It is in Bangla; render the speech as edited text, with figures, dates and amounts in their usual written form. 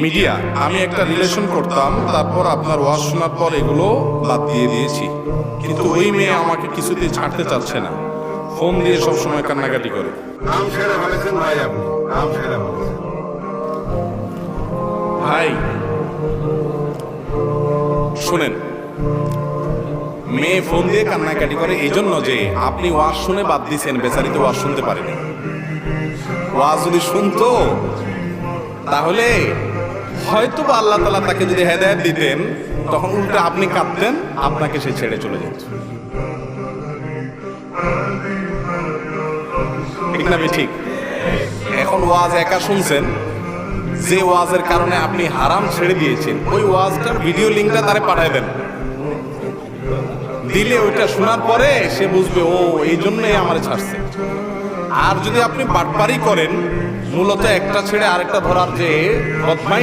মিডিয়া, আমি একটা রিলেশন করতাম, তারপর আপনার ওয়াজ শোনার পর এগুলো বাদ দিয়ে দিয়েছি, কিন্তু ওই মেয়ে আমাকে কিছুতেই ছাড়তে চাচ্ছে না, ফোন দিয়ে সব সময় কান্নাকাটি করে। নাম ছেড়ে ফেলেছেন ভাই, আপনি নাম ছেড়ে ফেলেছেন। ভাই শুনেন, মেয়ে ফোন দিয়ে কান্নাকাটি করে এই জন্য যে আপনি ওয়াজ শুনে বাদ দিয়েছেন, বেচারি তো ওয়াজ শুনতে পারেনি। ওয়াজ যদি শুনতো তাহলে হয়তো বা আল্লাহ তাআলা তাকে যদি হেদায়েত দিতেন, তখন উল্টা আপনি কাঁদতেন, আপনাকে সে ছেড়ে চলে যেত। ঠিক না ঠিক? এখন ওয়াজ একা শুনছেন, যে ওয়াজের কারণে আপনি হারাম ছেড়ে দিয়েছেন, ওই ওয়াজটার ভিডিও লিঙ্কটা তারে পাঠায় দেন, দিলে ওইটা শোনার পরে সে বুঝবে ও এই জন্যই আমার ছাড়ছে। আর যদি আপনি বাটপারি করেন, মূলত একটা ছেড়ে আরেকটা ধরার যে বদমাই